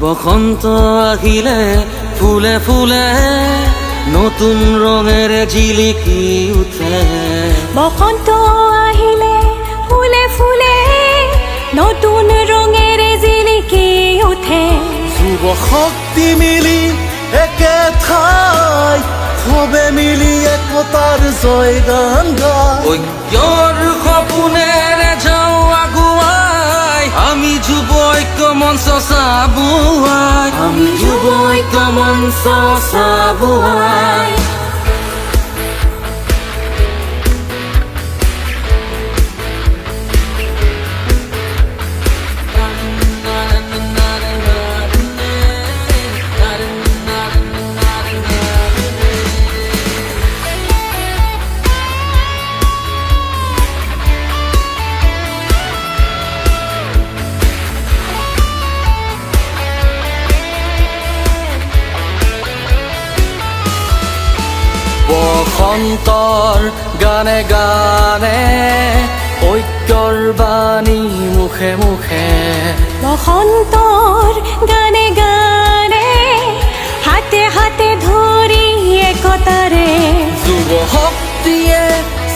বসন্ত আহিলে ফুলে ফুলে নতুন রঙের জিলিকি উঠে। বসন্ত আহিলে ফুলে ফুলে নতুন রঙের জিলিকি উঠে। যুৱ শক্তি মিলি একে ঠাই সবে মিলি একতাৰ জয়গান গায়। ঐক্যৰ সপোনেৰে যাওঁ আগুৱাই, আমি যুৱ ঐক্য মঞ্চ চাবুৱাই, আমি যুৱ ঐক্য মঞ্চ চাবুৱাই। বসন্তৰ গানে গানে ঐক্যৰ বাণী মুখে মুখে। বসন্তৰ গানে গানে হাতে হাতে ধৰি একতাৰে। যুৱ শক্তিয়ে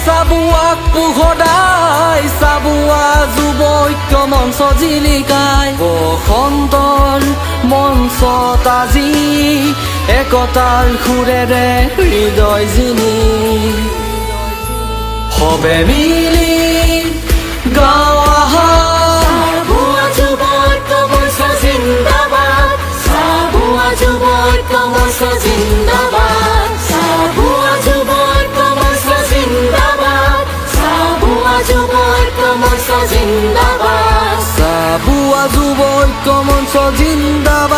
চাবুৱাক পোহৰাই, চাবুৱা যুৱ ঐক্য মঞ্চ জিলিকাই। বসন্তৰ মঞ্চত আজি একতাৰ সুৰেৰে হৃদয় জিনি সবে মিলি গাঁও আহা। চাবুৱা যুৱ ঐক্য মঞ্চ জিন্দাবাদ, চাবুৱা যুৱ ঐক্য মঞ্চ জিন্দাবাদ, চাবুৱা যুৱ ঐক্য মঞ্চ জিন্দাবাদ, চাবুৱা যুৱ ঐক্য মঞ্চ জিন্দাবাদ, চাবুৱা যুৱ ঐক্য মঞ্চ জিন্দাবাদ।